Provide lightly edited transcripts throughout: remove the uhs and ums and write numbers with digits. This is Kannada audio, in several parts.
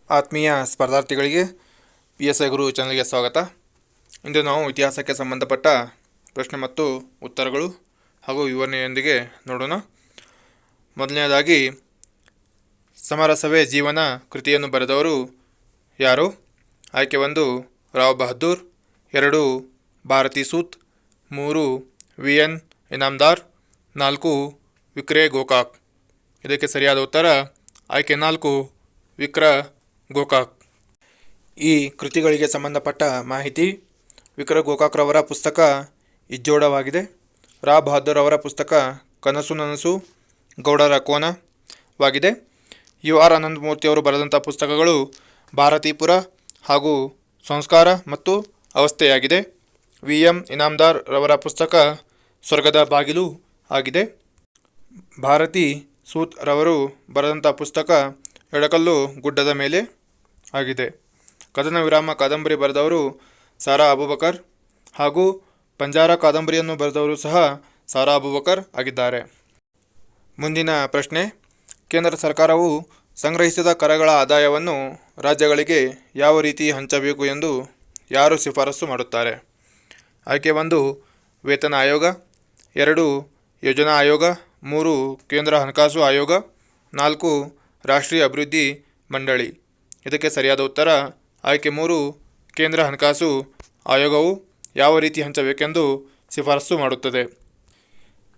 ಆತ್ಮೀಯ ಸ್ಪರ್ಧಾರ್ಥಿಗಳಿಗೆ PSI ಗುರು ಚಾನಲ್ಗೆ ಸ್ವಾಗತ. ಇಂದು ನಾವು ಇತಿಹಾಸಕ್ಕೆ ಸಂಬಂಧಪಟ್ಟ ಪ್ರಶ್ನೆ ಮತ್ತು ಉತ್ತರಗಳು ಹಾಗೂ ವಿವರಣೆಯೊಂದಿಗೆ ನೋಡೋಣ. ಮೊದಲನೆಯದಾಗಿ, ಸಮರಸವೇ ಜೀವನ ಕೃತಿಯನ್ನು ಬರೆದವರು ಯಾರು? ಆಯ್ಕೆ 1 ರಾವ್ ಬಹದ್ದೂರ್, 2 ಭಾರತಿ ಸೂತ್, 3 VN ಇನಾಮ್ದಾರ್, 4 ವಿಕ್ರೆ ಗೋಕಾಕ್. ಇದಕ್ಕೆ ಸರಿಯಾದ ಉತ್ತರ ಆಯ್ಕೆ 4 ವಿಕ್ರ ಗೋಕಾಕ್. ಈ ಕೃತಿಗಳಿಗೆ ಸಂಬಂಧಪಟ್ಟ ಮಾಹಿತಿ: ವಿಕ್ರ ಗೋಕಾಕ್ರವರ ಪುಸ್ತಕ ಇಜ್ಜೋಡವಾಗಿದೆ. ರಾ ಬಹದ್ದೂರ್ ಅವರ ಪುಸ್ತಕ ಕನಸು ನನಸು ಗೌಡರ ಕೋನವಾಗಿದೆ. UR ಅನಂತಮೂರ್ತಿಯವರು ಬರೆದಂಥ ಪುಸ್ತಕಗಳು ಭಾರತೀಪುರ ಹಾಗೂ ಸಂಸ್ಕಾರ ಮತ್ತು ಅವಸ್ಥೆಯಾಗಿದೆ. VM ಇನಾಮ್ದಾರ್ ರವರ ಪುಸ್ತಕ ಸ್ವರ್ಗದ ಬಾಗಿಲು ಆಗಿದೆ. ಭಾರತಿ ಸೂತ್ ರವರು ಬರೆದಂಥ ಪುಸ್ತಕ ಎಡಕಲ್ಲು ಗುಡ್ಡದ ಮೇಲೆ ಆಗಿದೆ. ಕದನ ವಿರಾಮ ಕಾದಂಬರಿ ಬರೆದವರು ಸಾರಾ ಅಬೂಬಕರ್ ಹಾಗೂ ಪಂಜಾರ ಕಾದಂಬರಿಯನ್ನು ಬರೆದವರು ಸಹ ಸಾರಾ ಅಬೂಬಕರ್ ಆಗಿದ್ದಾರೆ. ಮುಂದಿನ ಪ್ರಶ್ನೆ: ಕೇಂದ್ರ ಸರ್ಕಾರವು ಸಂಗ್ರಹಿಸಿದ ಕರಗಳ ಆದಾಯವನ್ನು ರಾಜ್ಯಗಳಿಗೆ ಯಾವ ರೀತಿ ಹಂಚಬೇಕು ಎಂದು ಯಾರು ಶಿಫಾರಸು ಮಾಡುತ್ತಾರೆ? ಆಯ್ಕೆ 1 ವೇತನ ಆಯೋಗ, 2 ಯೋಜನಾ ಆಯೋಗ, 3 ಕೇಂದ್ರ ಹಣಕಾಸು ಆಯೋಗ, 4 ರಾಷ್ಟ್ರೀಯ ಅಭಿವೃದ್ಧಿ ಮಂಡಳಿ. ಇದಕ್ಕೆ ಸರಿಯಾದ ಉತ್ತರ ಆಯ್ಕೆ 3 ಕೇಂದ್ರ ಹಣಕಾಸು ಆಯೋಗವು ಯಾವ ರೀತಿ ಹಂಚಬೇಕೆಂದು ಶಿಫಾರಸು ಮಾಡುತ್ತದೆ.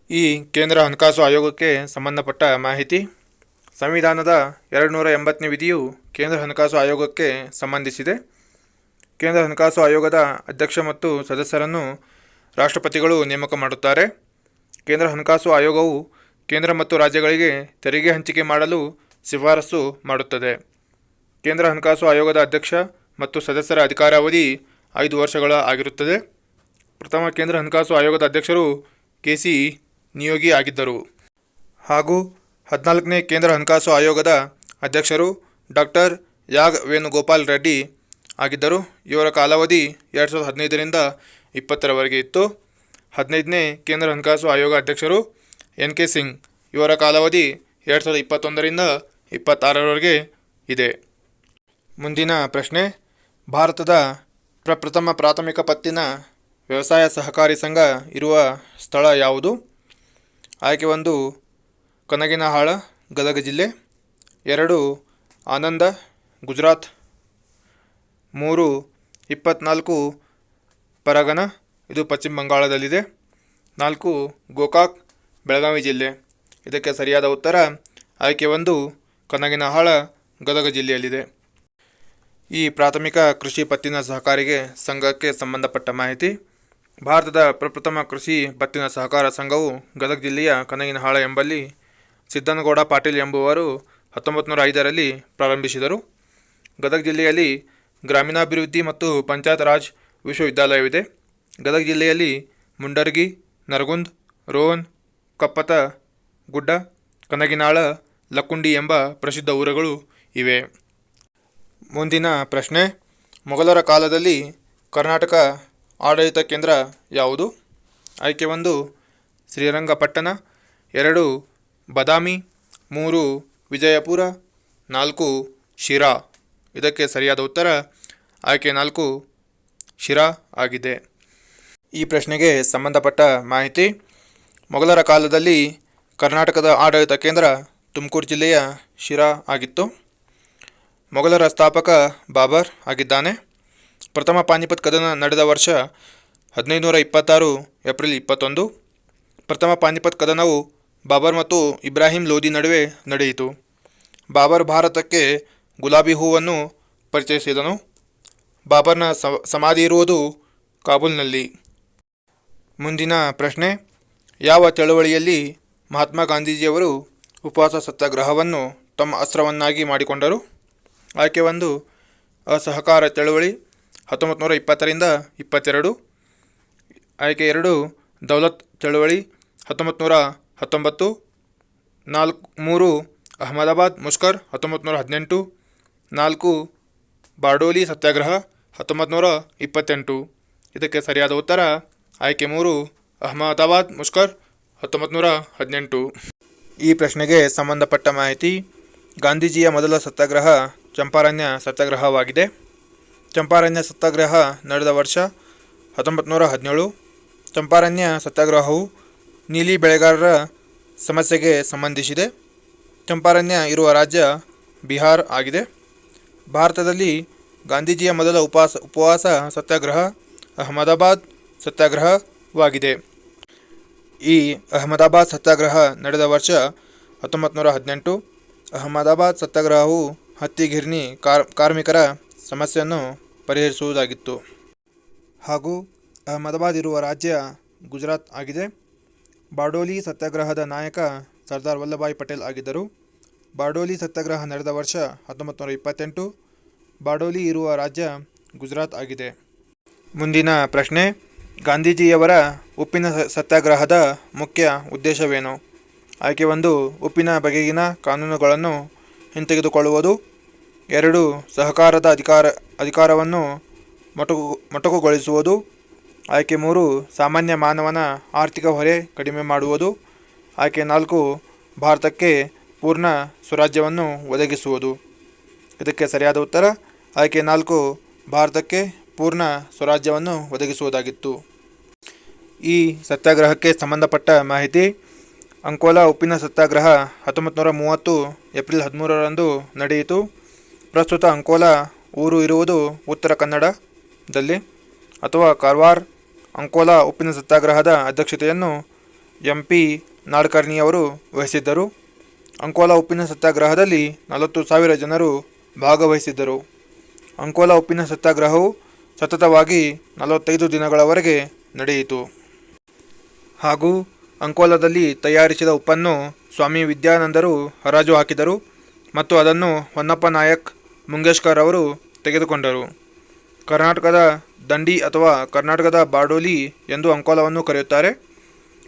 ಈ ಕೇಂದ್ರ ಹಣಕಾಸು ಆಯೋಗಕ್ಕೆ ಸಂಬಂಧಪಟ್ಟ ಮಾಹಿತಿ: ಸಂವಿಧಾನದ 280ನೇ ವಿಧಿಯು ಕೇಂದ್ರ ಹಣಕಾಸು ಆಯೋಗಕ್ಕೆ ಸಂಬಂಧಿಸಿದೆ. ಕೇಂದ್ರ ಹಣಕಾಸು ಆಯೋಗದ ಅಧ್ಯಕ್ಷ ಮತ್ತು ಸದಸ್ಯರನ್ನು ರಾಷ್ಟ್ರಪತಿಗಳು ನೇಮಕ ಮಾಡುತ್ತಾರೆ. ಕೇಂದ್ರ ಹಣಕಾಸು ಆಯೋಗವು ಕೇಂದ್ರ ಮತ್ತು ರಾಜ್ಯಗಳಿಗೆ ತೆರಿಗೆ ಹಂಚಿಕೆ ಮಾಡಲು ಶಿಫಾರಸು ಮಾಡುತ್ತದೆ. ಕೇಂದ್ರ ಹಣಕಾಸು ಆಯೋಗದ ಅಧ್ಯಕ್ಷ ಮತ್ತು ಸದಸ್ಯರ ಅಧಿಕಾರಾವಧಿ 5 ವರ್ಷಗಳ ಆಗಿರುತ್ತದೆ. ಪ್ರಥಮ ಕೇಂದ್ರ ಹಣಕಾಸು ಆಯೋಗದ ಅಧ್ಯಕ್ಷರು KC ನಿಯೋಗಿ ಆಗಿದ್ದರು ಹಾಗೂ 14ನೇ ಕೇಂದ್ರ ಹಣಕಾಸು ಆಯೋಗದ ಅಧ್ಯಕ್ಷರು ಡಾಕ್ಟರ್ ಯಾಗ್ ವೇಣುಗೋಪಾಲ್ ರೆಡ್ಡಿ ಆಗಿದ್ದರು. ಇವರ ಕಾಲಾವಧಿ 2015ರಿಂದ 2020ರವರೆಗೆ ಇತ್ತು. 15ನೇ ಕೇಂದ್ರ ಹಣಕಾಸು ಆಯೋಗ ಅಧ್ಯಕ್ಷರು NK ಸಿಂಗ್. ಇವರ ಕಾಲಾವಧಿ 2021ರಿಂದ 2026ರವರೆಗೆ ಇದೆ. ಮುಂದಿನ ಪ್ರಶ್ನೆ: ಭಾರತದ ಪ್ರಪ್ರಥಮ ಪ್ರಾಥಮಿಕ ಪತ್ತಿನ ವ್ಯವಸಾಯ ಸಹಕಾರಿ ಸಂಘ ಇರುವ ಸ್ಥಳ ಯಾವುದು? ಆಯ್ಕೆ 1 ಕನಗಿನಹಾಳ, ಗದಗ ಜಿಲ್ಲೆ, 2 ಆನಂದ, ಗುಜರಾತ್, 3 24 ಪರಗನ, ಇದು ಪಶ್ಚಿಮ ಬಂಗಾಳದಲ್ಲಿದೆ, 4 ಗೋಕಾಕ್, ಬೆಳಗಾವಿ ಜಿಲ್ಲೆ. ಇದಕ್ಕೆ ಸರಿಯಾದ ಉತ್ತರ ಆಯ್ಕೆ 1 ಕನಗಿನಹಾಳ, ಗದಗ ಜಿಲ್ಲೆಯಲ್ಲಿದೆ. ಈ ಪ್ರಾಥಮಿಕ ಕೃಷಿ ಪತ್ತಿನ ಸಹಕಾರಿಗೆ ಸಂಘಕ್ಕೆ ಸಂಬಂಧಪಟ್ಟ ಮಾಹಿತಿ: ಭಾರತದ ಪ್ರಪ್ರಥಮ ಕೃಷಿ ಪತ್ತಿನ ಸಹಕಾರ ಸಂಘವು ಗದಗ ಜಿಲ್ಲೆಯ ಕನಗಿನಹಾಳ ಎಂಬಲ್ಲಿ ಸಿದ್ದನಗೌಡ ಪಾಟೀಲ್ ಎಂಬುವರು 1905ರಲ್ಲಿ ಪ್ರಾರಂಭಿಸಿದರು. ಗದಗ ಜಿಲ್ಲೆಯಲ್ಲಿ ಗ್ರಾಮೀಣಾಭಿವೃದ್ಧಿ ಮತ್ತು ಪಂಚಾಯತ್ ರಾಜ್ ವಿಶ್ವವಿದ್ಯಾಲಯವಿದೆ. ಗದಗ ಜಿಲ್ಲೆಯಲ್ಲಿ ಮುಂಡರ್ಗಿ, ನರಗುಂದ್, ರೋಹನ್, ಕಪ್ಪತ ಗುಡ್ಡ, ಕನಗಿನಾಳ, ಲಕ್ಕುಂಡಿ ಎಂಬ ಪ್ರಸಿದ್ಧ ಊರುಗಳು ಇವೆ. ಮುಂದಿನ ಪ್ರಶ್ನೆ: ಮೊಘಲರ ಕಾಲದಲ್ಲಿ ಕರ್ನಾಟಕ ಆಡಳಿತ ಕೇಂದ್ರ ಯಾವುದು? ಆಯ್ಕೆ 1 ಶ್ರೀರಂಗಪಟ್ಟಣ, 2 ಬದಾಮಿ, 3 ವಿಜಯಪುರ, 4 ಶಿರಾ. ಇದಕ್ಕೆ ಸರಿಯಾದ ಉತ್ತರ ಆಯ್ಕೆ 4 ಶಿರಾ ಆಗಿದೆ. ಈ ಪ್ರಶ್ನೆಗೆ ಸಂಬಂಧಪಟ್ಟ ಮಾಹಿತಿ: ಮೊಘಲರ ಕಾಲದಲ್ಲಿ ಕರ್ನಾಟಕದ ಆಡಳಿತ ಕೇಂದ್ರ ತುಮಕೂರು ಜಿಲ್ಲೆಯ ಶಿರಾ ಆಗಿತ್ತು. ಮೊಘಲರ ಸ್ಥಾಪಕ ಬಾಬರ್ ಆಗಿದ್ದಾನೆ. ಪ್ರಥಮ ಪಾನಿಪತ್ ಕದನ ನಡೆದ ವರ್ಷ 1526 ಏಪ್ರಿಲ್ 21. ಪ್ರಥಮ ಪಾನಿಪತ್ ಕದನವು ಬಾಬರ್ ಮತ್ತು ಇಬ್ರಾಹಿಂ ಲೋದಿ ನಡುವೆ ನಡೆಯಿತು. ಬಾಬರ್ ಭಾರತಕ್ಕೆ ಗುಲಾಬಿ ಹೂವನ್ನು ಪರಿಚಯಿಸಿದನು. ಬಾಬರ್ನ ಸಮಾಧಿ ಇರುವುದು ಕಾಬೂಲ್ನಲ್ಲಿ. ಮುಂದಿನ ಪ್ರಶ್ನೆ: ಯಾವ ಚಳವಳಿಯಲ್ಲಿ ಮಹಾತ್ಮ ಗಾಂಧೀಜಿಯವರು ಉಪವಾಸ ಸತ್ಯಾಗ್ರಹವನ್ನು ತಮ್ಮ ಅಸ್ತ್ರವನ್ನಾಗಿ ಮಾಡಿಕೊಂಡರು? ಆಯ್ಕೆ 1 ಅಸಹಕಾರ ಚಳವಳಿ 1920ರಿಂದ 22. ಆಯ್ಕೆ 2 ದೌಲತ್ ಚಳವಳಿ 1919. 3 ಅಹಮದಾಬಾದ್ ಮುಷ್ಕರ್ 1918. 4 ಬಾರ್ಡೋಲಿ ಸತ್ಯಾಗ್ರಹ 1928. ಇದಕ್ಕೆ ಸರಿಯಾದ ಉತ್ತರ ಆಯ್ಕೆ 3 ಅಹಮದಾಬಾದ್ ಮುಷ್ಕರ್ 1918. ಈ ಪ್ರಶ್ನೆಗೆ ಸಂಬಂಧಪಟ್ಟ ಮಾಹಿತಿ: ಗಾಂಧೀಜಿಯ ಮೊದಲ ಸತ್ಯಾಗ್ರಹ ಚಂಪಾರಣ್ಯ ಸತ್ಯಾಗ್ರಹವಾಗಿದೆ. ಚಂಪಾರಣ್ಯ ಸತ್ಯಾಗ್ರಹ ನಡೆದ ವರ್ಷ 1917. ಚಂಪಾರಣ್ಯ ಸತ್ಯಾಗ್ರಹವು ನೀಲಿ ಬೆಳೆಗಾರರ ಸಮಸ್ಯೆಗೆ ಸಂಬಂಧಿಸಿದೆ. ಚಂಪಾರಣ್ಯ ಇರುವ ರಾಜ್ಯ ಬಿಹಾರ್ ಆಗಿದೆ. ಭಾರತದಲ್ಲಿ ಗಾಂಧೀಜಿಯ ಮೊದಲ ಉಪವಾಸ ಸತ್ಯಾಗ್ರಹ ಅಹಮದಾಬಾದ್ ಸತ್ಯಾಗ್ರಹವಾಗಿದೆ. ಈ ಅಹಮದಾಬಾದ್ ಸತ್ಯಾಗ್ರಹ ನಡೆದ ವರ್ಷ 1918. ಅಹಮದಾಬಾದ್ ಸತ್ಯಾಗ್ರಹವು ಹತ್ತಿ ಗಿರಣಿ ಕಾರ್ಮಿಕರ ಸಮಸ್ಯೆಯನ್ನು ಪರಿಹರಿಸುವುದಾಗಿತ್ತು. ಹಾಗೂ ಅಹಮದಾಬಾದ್ ಇರುವ ರಾಜ್ಯ ಗುಜರಾತ್ ಆಗಿದೆ. ಬಾರ್ಡೋಲಿ ಸತ್ಯಾಗ್ರಹದ ನಾಯಕ ಸರ್ದಾರ್ ವಲ್ಲಭಭಾಯಿ ಪಟೇಲ್ ಆಗಿದ್ದರು. ಬಾರ್ಡೋಲಿ ಸತ್ಯಾಗ್ರಹ ನಡೆದ ವರ್ಷ 1928. ಬಾರ್ಡೋಲಿ ಇರುವ ರಾಜ್ಯ ಗುಜರಾತ್ ಆಗಿದೆ. ಮುಂದಿನ ಪ್ರಶ್ನೆ, ಗಾಂಧೀಜಿಯವರ ಉಪ್ಪಿನ ಸತ್ಯಾಗ್ರಹದ ಮುಖ್ಯ ಉದ್ದೇಶವೇನು? ಆಯ್ಕೆ 1, ಉಪ್ಪಿನ ಬಗೆಗಿನ ಕಾನೂನುಗಳನ್ನು ಹಿಂತೆಗೆದುಕೊಳ್ಳುವುದು. 2, ಸಹಕಾರದ ಅಧಿಕಾರವನ್ನು ಮೊಟಕುಗೊಳಿಸುವುದು. ಆಯ್ಕೆ 3, ಸಾಮಾನ್ಯ ಮಾನವನ ಆರ್ಥಿಕ ಹೊರೆ ಕಡಿಮೆ ಮಾಡುವುದು. ಆಯ್ಕೆ 4, ಭಾರತಕ್ಕೆ ಪೂರ್ಣ ಸ್ವರಾಜ್ಯವನ್ನು ಒದಗಿಸುವುದು. ಇದಕ್ಕೆ ಸರಿಯಾದ ಉತ್ತರ ಆಯ್ಕೆ 4, ಭಾರತಕ್ಕೆ ಪೂರ್ಣ ಸ್ವರಾಜ್ಯವನ್ನು ಒದಗಿಸುವುದಾಗಿತ್ತು. ಈ ಸತ್ಯಾಗ್ರಹಕ್ಕೆ ಸಂಬಂಧಪಟ್ಟ ಮಾಹಿತಿ. ಅಂಕೋಲಾ ಉಪ್ಪಿನ ಸತ್ಯಾಗ್ರಹ 1930 ಏಪ್ರಿಲ್ 13ರಂದು ನಡೆಯಿತು. ಪ್ರಸ್ತುತ ಅಂಕೋಲಾ ಊರು ಇರುವುದು ಉತ್ತರ ಕನ್ನಡದಲ್ಲಿ ಅಥವಾ ಕಾರವಾರ. ಅಂಕೋಲಾ ಉಪ್ಪಿನ ಸತ್ಯಾಗ್ರಹದ ಅಧ್ಯಕ್ಷತೆಯನ್ನು MP ನಾಡ್ಕರ್ಣಿಯವರು ವಹಿಸಿದ್ದರು. ಅಂಕೋಲಾ ಉಪ್ಪಿನ ಸತ್ಯಾಗ್ರಹದಲ್ಲಿ 40,000 ಜನರು ಭಾಗವಹಿಸಿದ್ದರು. ಅಂಕೋಲಾ ಉಪ್ಪಿನ ಸತ್ಯಾಗ್ರಹವು ಸತತವಾಗಿ 45 ದಿನಗಳವರೆಗೆ ನಡೆಯಿತು. ಹಾಗೂ ಅಂಕೋಲಾದಲ್ಲಿ ತಯಾರಿಸಿದ ಉಪ್ಪನ್ನು ಸ್ವಾಮಿ ವಿದ್ಯಾನಂದರು ಹರಾಜು ಹಾಕಿದರು ಮತ್ತು ಅದನ್ನು ಹೊನ್ನಪ್ಪ ನಾಯಕ್ ಮುಂಗೇಶ್ಕರ್ ಅವರು ತೆಗೆದುಕೊಂಡರು. ಕರ್ನಾಟಕದ ದಂಡಿ ಅಥವಾ ಕರ್ನಾಟಕದ ಬಾರ್ಡೋಲಿ ಎಂದು ಅಂಕೋಲಾವನ್ನು ಕರೆಯುತ್ತಾರೆ.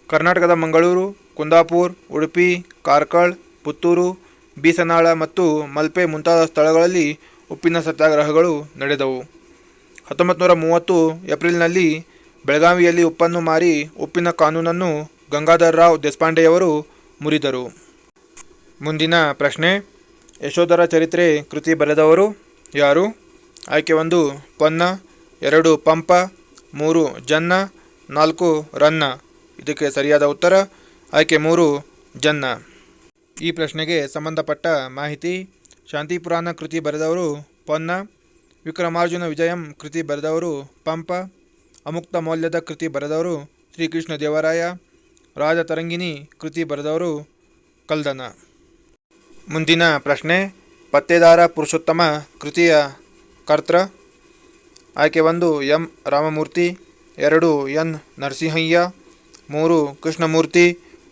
ಕರ್ನಾಟಕದ ಮಂಗಳೂರು, ಕುಂದಾಪುರ, ಉಡುಪಿ, ಕಾರ್ಕಳ, ಪುತ್ತೂರು, ಬೀಸನಾಳ ಮತ್ತು ಮಲ್ಪೆ ಮುಂತಾದ ಸ್ಥಳಗಳಲ್ಲಿ ಉಪ್ಪಿನ ಸತ್ಯಾಗ್ರಹಗಳು ನಡೆದವು. 1930 ಏಪ್ರಿಲ್ನಲ್ಲಿ ಬೆಳಗಾವಿಯಲ್ಲಿ ಉಪ್ಪನ್ನು ಮಾರಿ ಉಪ್ಪಿನ ಕಾನೂನನ್ನು ಗಂಗಾಧರರಾವ್ ದೇಶಪಾಂಡೆಯವರು ಮುರಿದರು. ಮುಂದಿನ ಪ್ರಶ್ನೆ, ಯಶೋಧರ ಚರಿತ್ರೆ ಕೃತಿ ಬರೆದವರು ಯಾರು? ಆಯ್ಕೆ 1, ಪೊನ್ನ. 2, ಪಂಪ. 3, ಜನ್ನ. 4, ರನ್ನ. ಇದಕ್ಕೆ ಸರಿಯಾದ ಉತ್ತರ ಆಯ್ಕೆ 3, ಜನ್ನ. ಈ ಪ್ರಶ್ನೆಗೆ ಸಂಬಂಧಪಟ್ಟ ಮಾಹಿತಿ. ಶಾಂತಿಪುರಾಣ ಕೃತಿ ಬರೆದವರು ಪೊನ್ನ. ವಿಕ್ರಮಾರ್ಜುನ ವಿಜಯಂ ಕೃತಿ ಬರೆದವರು ಪಂಪ. ಅಮುಕ್ತ ಮೌಲ್ಯದ ಕೃತಿ ಬರೆದವರು ಶ್ರೀಕೃಷ್ಣ ದೇವರಾಯ. ರಾಜತರಂಗಿಣಿ ಕೃತಿ ಬರೆದವರು ಕಲ್ದನ. ಮುಂದಿನ ಪ್ರಶ್ನೆ, ಪತ್ತೇದಾರ ಪುರುಷೋತ್ತಮ ಕೃತಿಯ ಕರ್ತೃ. ಆಯ್ಕೆ 1, M Ramamurthy. 2, N Narasimhaiah. 3, Krishnamurthy.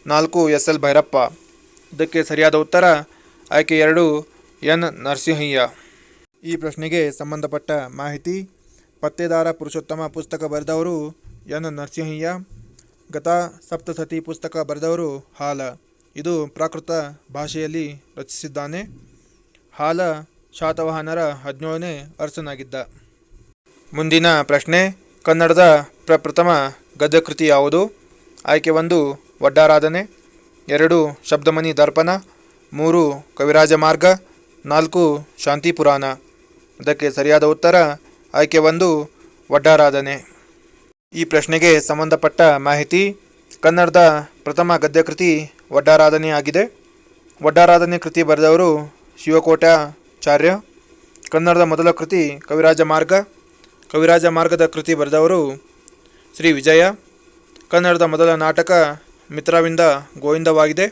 4, SL Bhyrappa. ಇದಕ್ಕೆ ಸರಿಯಾದ ಉತ್ತರ ಆಯ್ಕೆ 2, ಎನ್ ನರಸಿಂಹಯ್ಯ. ಈ ಪ್ರಶ್ನೆಗೆ ಸಂಬಂಧಪಟ್ಟ ಮಾಹಿತಿ. ಪತ್ತೇದಾರ ಪುರುಷೋತ್ತಮ ಪುಸ್ತಕ ಬರೆದವರು ಎನ್ ನರಸಿಂಹಯ್ಯ. ಗತಾ ಸಪ್ತಸತಿ ಪುಸ್ತಕ ಬರೆದವರು ಹಾಲ. ಇದು ಪ್ರಾಕೃತ ಭಾಷೆಯಲ್ಲಿ ರಚಿಸಿದ್ದಾನೆ. ಹಾಲ ಶಾತವಾಹನರ 17ನೇ ಅರಸನಾಗಿದ್ದ. ಮುಂದಿನ ಪ್ರಶ್ನೆ, ಕನ್ನಡದ ಪ್ರಪ್ರಥಮ ಗದ್ಯಕೃತಿ ಯಾವುದು? ಆಯ್ಕೆ 1, ವಡ್ಡಾರಾಧನೆ. 2, ಶಬ್ದಮಣಿ ದರ್ಪಣ. 3, ಕವಿರಾಜ ಮಾರ್ಗ. 4, ಶಾಂತಿ ಪುರಾಣ. ಇದಕ್ಕೆ ಸರಿಯಾದ ಉತ್ತರ ಆಯ್ಕೆ 1, ವಡ್ಡಾರಾಧನೆ. ಈ ಪ್ರಶ್ನೆಗೆ ಸಂಬಂಧಪಟ್ಟ ಮಾಹಿತಿ. ಕನ್ನಡದ ಪ್ರಥಮ ಗದ್ಯಕೃತಿ ವಡ್ಡಾರಾಧನೆ ಆಗಿದೆ. ವಡ್ಡಾರಾಧನೆ ಕೃತಿ ಬರೆದವರು ಶಿವಕೋಟ್ಯಾಚಾರ್ಯ. ಕನ್ನಡದ ಮೊದಲ ಕೃತಿ ಕವಿರಾಜ ಮಾರ್ಗ. ಕವಿರಾಜ ಮಾರ್ಗದ ಕೃತಿ ಬರೆದವರು ಶ್ರೀ ವಿಜಯ. ಕನ್ನಡದ ಮೊದಲ ನಾಟಕ ಮಿತ್ರವಿಂದ ಗೋವಿಂದವಾಗಿದೆ.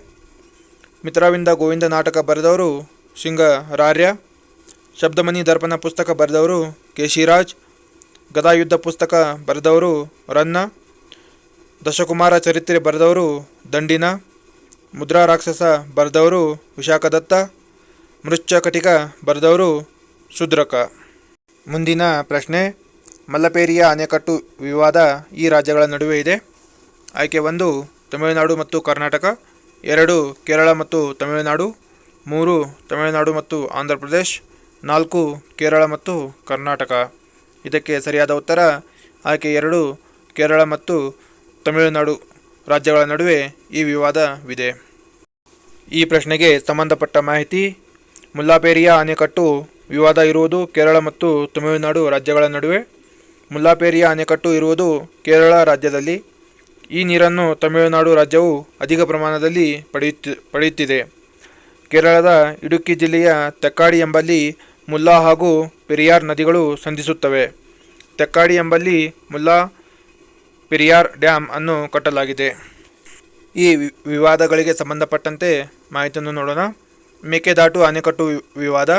ಮಿತ್ರವಿಂದ ಗೋವಿಂದ ನಾಟಕ ಬರೆದವರು ಸಿಂಗರಾರ್ಯ. ಶಬ್ದಮಣಿ ದರ್ಪಣ ಪುಸ್ತಕ ಬರೆದವರು ಕೇಶಿರಾಜ್. ಗದಾಯುದ್ಧ ಪುಸ್ತಕ ಬರೆದವರು ರನ್ನ. ದಶಕುಮಾರ ಚರಿತ್ರೆ ಬರೆದವರು ದಂಡಿನ. ಮುದ್ರಾ ರಾಕ್ಷಸ ಬರೆದವರು ವಿಶಾಖದತ್ತ. ಮೃಚ್ಛಕಟಿಕ ಬರೆದವರು ಶೂದ್ರಕ. ಮುಂದಿನ ಪ್ರಶ್ನೆ, ಮಲ್ಲಪೇರಿಯ ಅಣೆಕಟ್ಟು ವಿವಾದ ಈ ರಾಜ್ಯಗಳ ನಡುವೆ ಇದೆ. ಆಯ್ಕೆ 1, ತಮಿಳುನಾಡು ಮತ್ತು ಕರ್ನಾಟಕ. 2, ಕೇರಳ ಮತ್ತು ತಮಿಳುನಾಡು. 3, ತಮಿಳುನಾಡು ಮತ್ತು ಆಂಧ್ರ ಪ್ರದೇಶ್. 4, ಕೇರಳ ಮತ್ತು ಕರ್ನಾಟಕ. ಇದಕ್ಕೆ ಸರಿಯಾದ ಉತ್ತರ ಆಯ್ಕೆ 2, ಕೇರಳ ಮತ್ತು ತಮಿಳುನಾಡು ರಾಜ್ಯಗಳ ನಡುವೆ ಈ ವಿವಾದವಿದೆ. ಈ ಪ್ರಶ್ನೆಗೆ ಸಂಬಂಧಪಟ್ಟ ಮಾಹಿತಿ. ಮುಲ್ಲಾಪೇರಿಯ ಅಣೆಕಟ್ಟು ವಿವಾದ ಇರುವುದು ಕೇರಳ ಮತ್ತು ತಮಿಳುನಾಡು ರಾಜ್ಯಗಳ ನಡುವೆ. ಮುಲ್ಲಾಪೆರಿಯ ಅಣೆಕಟ್ಟು ಇರುವುದು ಕೇರಳ ರಾಜ್ಯದಲ್ಲಿ. ಈ ನೀರನ್ನು ತಮಿಳುನಾಡು ರಾಜ್ಯವು ಅಧಿಕ ಪ್ರಮಾಣದಲ್ಲಿ ಪಡೆಯುತ್ತಿದೆ. ಕೇರಳದ ಇಡುಕ್ಕಿ ಜಿಲ್ಲೆಯ ತೆಕ್ಕಾಡಿ ಎಂಬಲ್ಲಿ ಮುಲ್ಲಾ ಹಾಗೂ ಪೆರಿಯಾರ್ ನದಿಗಳು ಸಂಧಿಸುತ್ತವೆ. ತೆಕ್ಕಾಡಿ ಎಂಬಲ್ಲಿ ಮುಲ್ಲಾ ಪೆರಿಯಾರ್ ಡ್ಯಾಮ್ ಅನ್ನು ಕಟ್ಟಲಾಗಿದೆ. ಈ ವಿವಾದಗಳಿಗೆ ಸಂಬಂಧಪಟ್ಟಂತೆ ಮಾಹಿತಿಯನ್ನು ನೋಡೋಣ. ಮೇಕೆದಾಟು ಅಣೆಕಟ್ಟು ವಿವಾದ.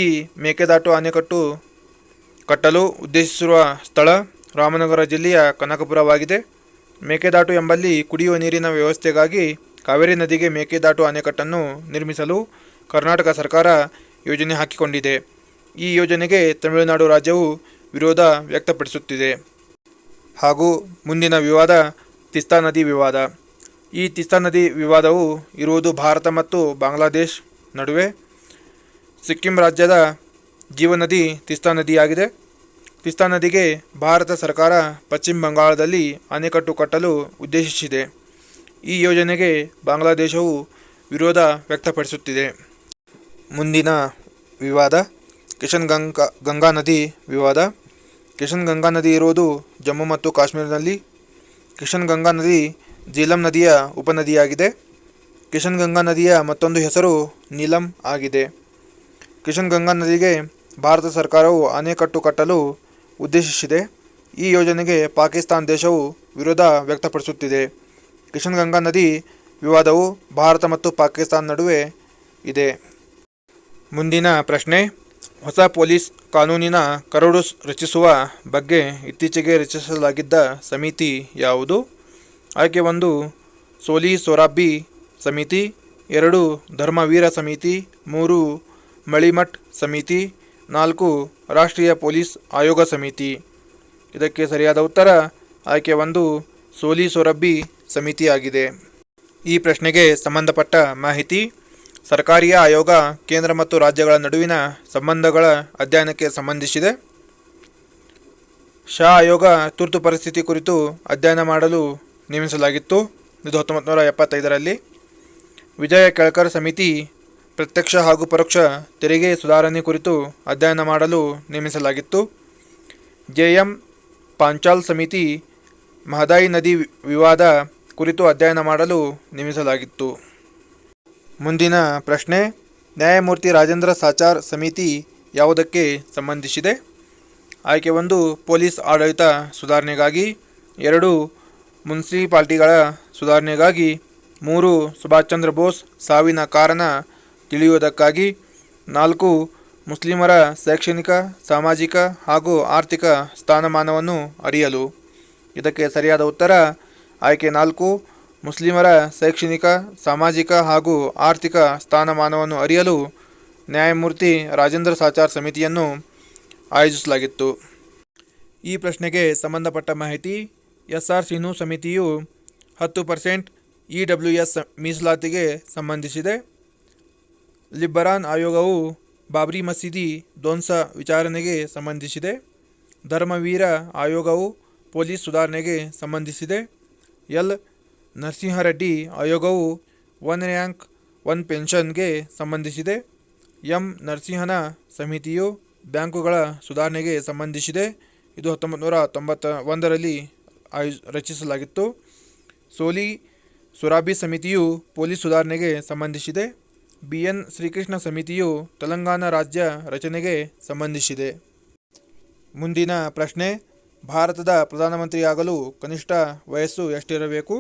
ಈ ಮೇಕೆದಾಟು ಅಣೆಕಟ್ಟು ಕಟ್ಟಲು ಉದ್ದೇಶಿಸಿರುವ ಸ್ಥಳ ರಾಮನಗರ ಜಿಲ್ಲೆಯ ಕನಕಪುರವಾಗಿದೆ. ಮೇಕೆದಾಟು ಎಂಬಲ್ಲಿ ಕುಡಿಯುವ ನೀರಿನ ವ್ಯವಸ್ಥೆಗಾಗಿ ಕಾವೇರಿ ನದಿಗೆ ಮೇಕೆದಾಟು ಅಣೆಕಟ್ಟನ್ನು ನಿರ್ಮಿಸಲು ಕರ್ನಾಟಕ ಸರ್ಕಾರ ಯೋಜನೆ ಹಾಕಿಕೊಂಡಿದೆ. ಈ ಯೋಜನೆಗೆ ತಮಿಳುನಾಡು ರಾಜ್ಯವು ವಿರೋಧ ವ್ಯಕ್ತಪಡಿಸುತ್ತಿದೆ. ಹಾಗೂ ಮುಂದಿನ ವಿವಾದ ತಿಸ್ತಾ ನದಿ ವಿವಾದ. ಈ ತಿಸ್ತಾ ನದಿ ವಿವಾದವು ಇರುವುದು ಭಾರತ ಮತ್ತು ಬಾಂಗ್ಲಾದೇಶ್ ನಡುವೆ. ಸಿಕ್ಕಿಂ ರಾಜ್ಯದ ಜೀವನದಿ ತಿಸ್ತಾ ನದಿಯಾಗಿದೆ. ತಿಸ್ತಾ ನದಿಗೆ ಭಾರತ ಸರ್ಕಾರ ಪಶ್ಚಿಮ ಬಂಗಾಳದಲ್ಲಿ ಅಣೆಕಟ್ಟು ಕಟ್ಟಲು ಉದ್ದೇಶಿಸಿದೆ. ಈ ಯೋಜನೆಗೆ ಬಾಂಗ್ಲಾದೇಶವು ವಿರೋಧ ವ್ಯಕ್ತಪಡಿಸುತ್ತಿದೆ. ಮುಂದಿನ ವಿವಾದ ಕಿಶನ್ ಗಂಗಾ ನದಿ ವಿವಾದ. ಕಿಶನ್ ಗಂಗಾ ನದಿ ಇರುವುದು ಜಮ್ಮು ಮತ್ತು ಕಾಶ್ಮೀರದಲ್ಲಿ. ಕಿಶನ್ ಗಂಗಾ ನದಿ ಜೀಲಂ ನದಿಯ ಉಪನದಿಯಾಗಿದೆ. ಕಿಶನ್ ಗಂಗಾ ನದಿಯ ಮತ್ತೊಂದು ಹೆಸರು ನೀಲಂ ಆಗಿದೆ. ಕಿಶನ್ ಗಂಗಾ ನದಿಗೆ ಭಾರತ ಸರ್ಕಾರವು ಅಣೆಕಟ್ಟು ಕಟ್ಟಲು ಉದ್ದೇಶಿಸಿದೆ. ಈ ಯೋಜನೆಗೆ ಪಾಕಿಸ್ತಾನ ದೇಶವು ವಿರೋಧ ವ್ಯಕ್ತಪಡಿಸುತ್ತಿದೆ. ಕಿಶನ್ ಗಂಗಾ ನದಿ ವಿವಾದವು ಭಾರತ ಮತ್ತು ಪಾಕಿಸ್ತಾನ ನಡುವೆ ಇದೆ. ಮುಂದಿನ ಪ್ರಶ್ನೆ, ಹೊಸ ಪೊಲೀಸ್ ಕಾನೂನಿನ ಕರಡು ರಚಿಸುವ ಬಗ್ಗೆ ಇತ್ತೀಚೆಗೆ ರಚಿಸಲಾಗಿದ್ದ ಸಮಿತಿ ಯಾವುದು? ಆಯ್ಕೆ 1 ಸೋಲಿ ಸೊರಾಬ್ಬಿ ಸಮಿತಿ, 2 ಧರ್ಮವೀರ ಸಮಿತಿ, 3 ಮಳಿಮಠ್ ಸಮಿತಿ, 4 ರಾಷ್ಟ್ರೀಯ ಪೊಲೀಸ್ ಆಯೋಗ ಸಮಿತಿ. ಇದಕ್ಕೆ ಸರಿಯಾದ ಉತ್ತರ ಆಯ್ಕೆ 1 ಸೋಲಿ ಸೊರಬ್ಬಿ ಸಮಿತಿಯಾಗಿದೆ. ಈ ಪ್ರಶ್ನೆಗೆ ಸಂಬಂಧಪಟ್ಟ ಮಾಹಿತಿ. ಸರ್ಕಾರಿ ಆಯೋಗ ಕೇಂದ್ರ ಮತ್ತು ರಾಜ್ಯಗಳ ನಡುವಿನ ಸಂಬಂಧಗಳ ಅಧ್ಯಯನಕ್ಕೆ ಸಂಬಂಧಿಸಿದೆ. ಶಾ ಆಯೋಗ ತುರ್ತು ಪರಿಸ್ಥಿತಿ ಕುರಿತು ಅಧ್ಯಯನ ಮಾಡಲು ನೇಮಿಸಲಾಗಿತ್ತು. ಇದು 1975ರಲ್ಲಿ. ವಿಜಯ ಕೇಳ್ಕರ್ ಸಮಿತಿ ಪ್ರತ್ಯಕ್ಷ ಹಾಗೂ ಪರೋಕ್ಷ ತೆರಿಗೆ ಸುಧಾರಣೆ ಕುರಿತು ಅಧ್ಯಯನ ಮಾಡಲು ನೇಮಿಸಲಾಗಿತ್ತು. ಜೆ.ಎಂ. ಪಾಂಚಾಲ್ ಸಮಿತಿ ಮಹದಾಯಿ ನದಿ ವಿವಾದ ಕುರಿತು ಅಧ್ಯಯನ ಮಾಡಲು ನೇಮಿಸಲಾಗಿತ್ತು. ಮುಂದಿನ ಪ್ರಶ್ನೆ, ನ್ಯಾಯಮೂರ್ತಿ ರಾಜೇಂದ್ರ ಸಾಚಾರ್ ಸಮಿತಿ ಯಾವುದಕ್ಕೆ ಸಂಬಂಧಿಸಿದೆ? ಆಯ್ಕೆ 1 ಪೊಲೀಸ್ ಆಡಳಿತ ಸುಧಾರಣೆಗಾಗಿ, 2 ಮುನ್ಸಿಪಾಲ್ಟಿಗಳ ಸುಧಾರಣೆಗಾಗಿ, 3 ಸುಭಾಷ್ ಚಂದ್ರ ಬೋಸ್ ಸಾವಿನ ಕಾರಣ ತಿಳಿಯುವುದಕ್ಕಾಗಿ, 4 ಮುಸ್ಲಿಮರ ಶೈಕ್ಷಣಿಕ ಸಾಮಾಜಿಕ ಹಾಗೂ ಆರ್ಥಿಕ ಸ್ಥಾನಮಾನವನ್ನು ಅರಿಯಲು. ಇದಕ್ಕೆ ಸರಿಯಾದ ಉತ್ತರ ಆಯ್ಕೆ 4 ಮುಸ್ಲಿಮರ ಶೈಕ್ಷಣಿಕ ಸಾಮಾಜಿಕ ಹಾಗೂ ಆರ್ಥಿಕ ಸ್ಥಾನಮಾನವನ್ನು ಅರಿಯಲು ನ್ಯಾಯಮೂರ್ತಿ ರಾಜೇಂದ್ರ ಸಾಚಾರ್ ಸಮಿತಿಯನ್ನು ಆಯೋಜಿಸಲಾಗಿತ್ತು. ಈ ಪ್ರಶ್ನೆಗೆ ಸಂಬಂಧಪಟ್ಟ ಮಾಹಿತಿ. ಎಸ್.ಆರ್. ಸಿನ್ಹು ಸಮಿತಿಯು 10% EWS ಮೀಸಲಾತಿಗೆ ಸಂಬಂಧಿಸಿದೆ. ಲಿಬ್ಬರಾನ್ ಆಯೋಗವು ಬಾಬ್ರಿ ಮಸೀದಿ ಧ್ವಂಸ ವಿಚಾರಣೆಗೆ ಸಂಬಂಧಿಸಿದೆ. ಧರ್ಮವೀರ ಆಯೋಗವು ಪೊಲೀಸ್ ಸುಧಾರಣೆಗೆ ಸಂಬಂಧಿಸಿದೆ. ಎಲ್. ನರಸಿಂಹರೆಡ್ಡಿ ಆಯೋಗವು 1 ರ್ಯಾಂಕ್ 1 ಪೆನ್ಷನ್ಗೆ ಸಂಬಂಧಿಸಿದೆ. ಎಂ. ನರಸಿಂಹನ ಸಮಿತಿಯು ಬ್ಯಾಂಕುಗಳ ಸುಧಾರಣೆಗೆ ಸಂಬಂಧಿಸಿದೆ. ಇದು 1991ರಲ್ಲಿ ರಚಿಸಲಾಗಿತ್ತು. ಸೋಲಿ ಸೊರಾಬಿ ಸಮಿತಿಯು ಪೊಲೀಸ್ ಸುಧಾರಣೆಗೆ ಸಂಬಂಧಿಸಿದೆ. ಬಿ.ಎನ್. ಶ್ರೀಕೃಷ್ಣ ಸಮಿತಿಯು ತೆಲಂಗಾಣ ರಾಜ್ಯ ರಚನೆಗೆ ಸಂಬಂಧಿಸಿದೆ. ಮುಂದಿನ ಪ್ರಶ್ನೆ, ಭಾರತದ ಪ್ರಧಾನಮಂತ್ರಿಯಾಗಲು ಕನಿಷ್ಠ ವಯಸ್ಸು ಎಷ್ಟಿರಬೇಕು?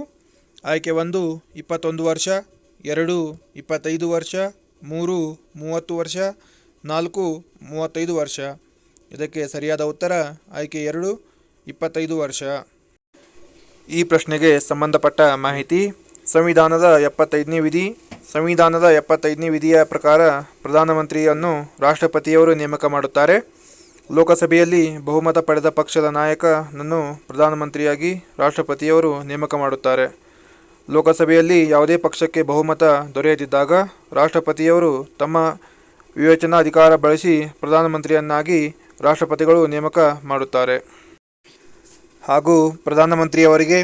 ಆಯ್ಕೆ 1 21 ವರ್ಷ, 2 25 ವರ್ಷ, 3 30 ವರ್ಷ, 4 35 ವರ್ಷ. ಇದಕ್ಕೆ ಸರಿಯಾದ ಉತ್ತರ ಆಯ್ಕೆ 2 25 ವರ್ಷ. ಈ ಪ್ರಶ್ನೆಗೆ ಸಂಬಂಧಪಟ್ಟ ಮಾಹಿತಿ. ಸಂವಿಧಾನದ 75ನೇ ವಿಧಿ. ಸಂವಿಧಾನದ 75ನೇ ವಿಧಿಯ ಪ್ರಕಾರ ಪ್ರಧಾನಮಂತ್ರಿಯನ್ನು ರಾಷ್ಟ್ರಪತಿಯವರು ನೇಮಕ ಮಾಡುತ್ತಾರೆ. ಲೋಕಸಭೆಯಲ್ಲಿ ಬಹುಮತ ಪಡೆದ ಪಕ್ಷದ ನಾಯಕನನ್ನು ಪ್ರಧಾನಮಂತ್ರಿಯಾಗಿ ರಾಷ್ಟ್ರಪತಿಯವರು ನೇಮಕ ಮಾಡುತ್ತಾರೆ. ಲೋಕಸಭೆಯಲ್ಲಿ ಯಾವುದೇ ಪಕ್ಷಕ್ಕೆ ಬಹುಮತ ದೊರೆಯದಿದ್ದಾಗ ರಾಷ್ಟ್ರಪತಿಯವರು ತಮ್ಮ ವಿವೇಚನಾಧಿಕಾರ ಬಳಸಿ ಪ್ರಧಾನಮಂತ್ರಿಯನ್ನಾಗಿ ರಾಷ್ಟ್ರಪತಿಗಳು ನೇಮಕ ಮಾಡುತ್ತಾರೆ. ಹಾಗೂ ಪ್ರಧಾನಮಂತ್ರಿಯವರಿಗೆ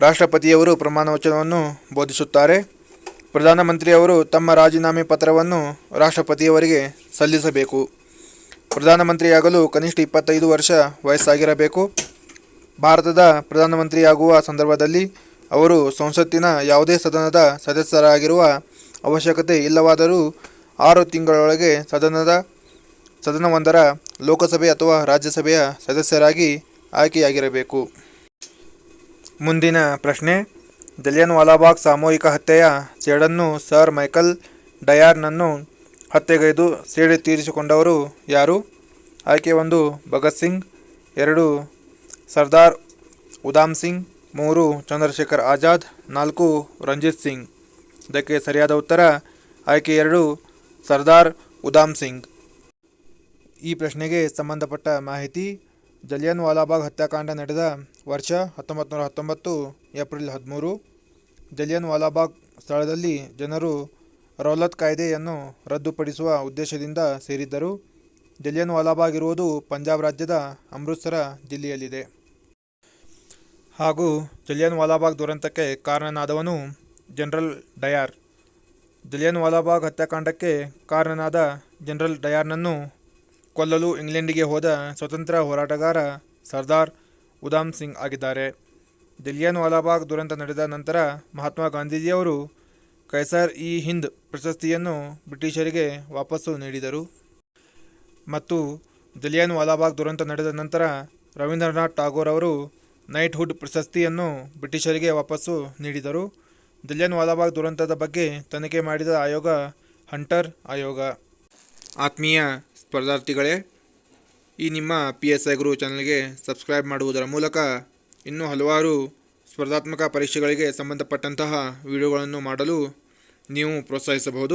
ರಾಷ್ಟ್ರಪತಿಯವರು ಪ್ರಮಾಣ ವಚನವನ್ನು ಬೋಧಿಸುತ್ತಾರೆ. ಪ್ರಧಾನಮಂತ್ರಿಯವರು ತಮ್ಮ ರಾಜೀನಾಮೆ ಪತ್ರವನ್ನು ರಾಷ್ಟ್ರಪತಿಯವರಿಗೆ ಸಲ್ಲಿಸಬೇಕು. ಪ್ರಧಾನಮಂತ್ರಿಯಾಗಲು ಕನಿಷ್ಠ 25 ವರ್ಷ ವಯಸ್ಸಾಗಿರಬೇಕು. ಭಾರತದ ಪ್ರಧಾನಮಂತ್ರಿಯಾಗುವ ಸಂದರ್ಭದಲ್ಲಿ ಅವರು ಸಂಸತ್ತಿನ ಯಾವುದೇ ಸದನದ ಸದಸ್ಯರಾಗಿರುವ ಅವಶ್ಯಕತೆ ಇಲ್ಲವಾದರೂ 6 ತಿಂಗಳೊಳಗೆ ಸದನವೊಂದರ ಲೋಕಸಭೆ ಅಥವಾ ರಾಜ್ಯಸಭೆಯ ಸದಸ್ಯರಾಗಿ ಆಯ್ಕೆಯಾಗಿರಬೇಕು. ಮುಂದಿನ ಪ್ರಶ್ನೆ, ಜಲಿಯನ್ ವಾಲಾಬಾಗ್ ಸಾಮೂಹಿಕ ಹತ್ಯೆಯ ಸೇಡನ್ನು ಸರ್ ಮೈಕಲ್ ಡಯಾರ್ನನ್ನು ಹತ್ಯೆಗೈದು ಸೇಡು ತೀರಿಸಿಕೊಂಡವರು ಯಾರು? ಆಯ್ಕೆ 1 ಭಗತ್ ಸಿಂಗ್, 2 ಸರ್ದಾರ್ ಉಧಾಮ್ ಸಿಂಗ್, 3 ಚಂದ್ರಶೇಖರ್ ಆಜಾದ್, 4 ರಂಜಿತ್ ಸಿಂಗ್. ಇದಕ್ಕೆ ಸರಿಯಾದ ಉತ್ತರ ಆಯ್ಕೆ 2 ಸರ್ದಾರ್ ಉಧಾಮ್ ಸಿಂಗ್. ಈ ಪ್ರಶ್ನೆಗೆ ಸಂಬಂಧಪಟ್ಟ ಮಾಹಿತಿ: ಜಲಿಯನ್ ವಾಲಾಬಾಗ್ ಹತ್ಯಾಕಾಂಡ ನಡೆದ ವರ್ಷ 1919 ಏಪ್ರಿಲ್ 13. ಜಲಿಯನ್ ವಾಲಾಬಾಗ್ ಸ್ಥಳದಲ್ಲಿ ಜನರು ರೌಲತ್ ಕಾಯ್ದೆಯನ್ನು ರದ್ದುಪಡಿಸುವ ಉದ್ದೇಶದಿಂದ ಸೇರಿದ್ದರು. ಜಲಿಯನ್ ವಾಲಾಬಾಗ್ ಇರುವುದು ಪಂಜಾಬ್ ರಾಜ್ಯದ ಅಮೃತಸರ ಜಿಲ್ಲೆಯಲ್ಲಿದೆ. ಹಾಗೂ ಜಲಿಯನ್ ವಾಲಾಬಾಗ್ ದುರಂತಕ್ಕೆ ಕಾರಣನಾದವನು ಜನರಲ್ ಡಯಾರ್. ಜಲಿಯನ್ ವಾಲಾಬಾಗ್ ಹತ್ಯಾಕಾಂಡಕ್ಕೆ ಕಾರಣನಾದ ಜನರಲ್ ಡಯಾರ್ನನ್ನು ಕೊಲ್ಲಲು ಇಂಗ್ಲೆಂಡಿಗೆ ಹೋದ ಸ್ವತಂತ್ರ ಹೋರಾಟಗಾರ ಸರ್ದಾರ್ ಉಧಾಮ್ ಸಿಂಗ್ ಆಗಿದ್ದಾರೆ. ಜಲಿಯನ್ ವಾಲಾಬಾಗ್ ದುರಂತ ನಡೆದ ನಂತರ ಮಹಾತ್ಮ ಗಾಂಧೀಜಿಯವರು ಕೈಸರ್-ಇ-ಹಿಂದ್ ಪ್ರಶಸ್ತಿಯನ್ನು ಬ್ರಿಟಿಷರಿಗೆ ವಾಪಸ್ಸು ನೀಡಿದರು. ಮತ್ತು ಜಲಿಯನ್ ವಾಲಾಬಾಗ್ ದುರಂತ ನಡೆದ ನಂತರ ರವೀಂದ್ರನಾಥ್ ಟಾಗೋರ್ ಅವರು ನೈಟ್ಹುಡ್ ಪ್ರಶಸ್ತಿಯನ್ನು ಬ್ರಿಟಿಷರಿಗೆ ವಾಪಸ್ಸು ನೀಡಿದರು. ಜಲಿಯನ್ ವಾಲಾಬಾಗ್ ದುರಂತದ ಬಗ್ಗೆ ತನಿಖೆ ಮಾಡಿದ ಆಯೋಗ ಹಂಟರ್ ಆಯೋಗ. ಆತ್ಮೀಯ ಸ್ಪರ್ಧಾರ್ಥಿಗಳೇ, ಈ ನಿಮ್ಮ PSI ಗುರು ಚಾನಲ್ಗೆ ಸಬ್ಸ್ಕ್ರೈಬ್ ಮಾಡುವುದರ ಮೂಲಕ ಇನ್ನೂ ಹಲವಾರು ಸ್ಪರ್ಧಾತ್ಮಕ ಪರೀಕ್ಷೆಗಳಿಗೆ ಸಂಬಂಧಪಟ್ಟಂತಹ ವಿಡಿಯೋಗಳನ್ನು ಮಾಡಲು ನೀವು ಪ್ರೋತ್ಸಾಹಿಸಬಹುದು.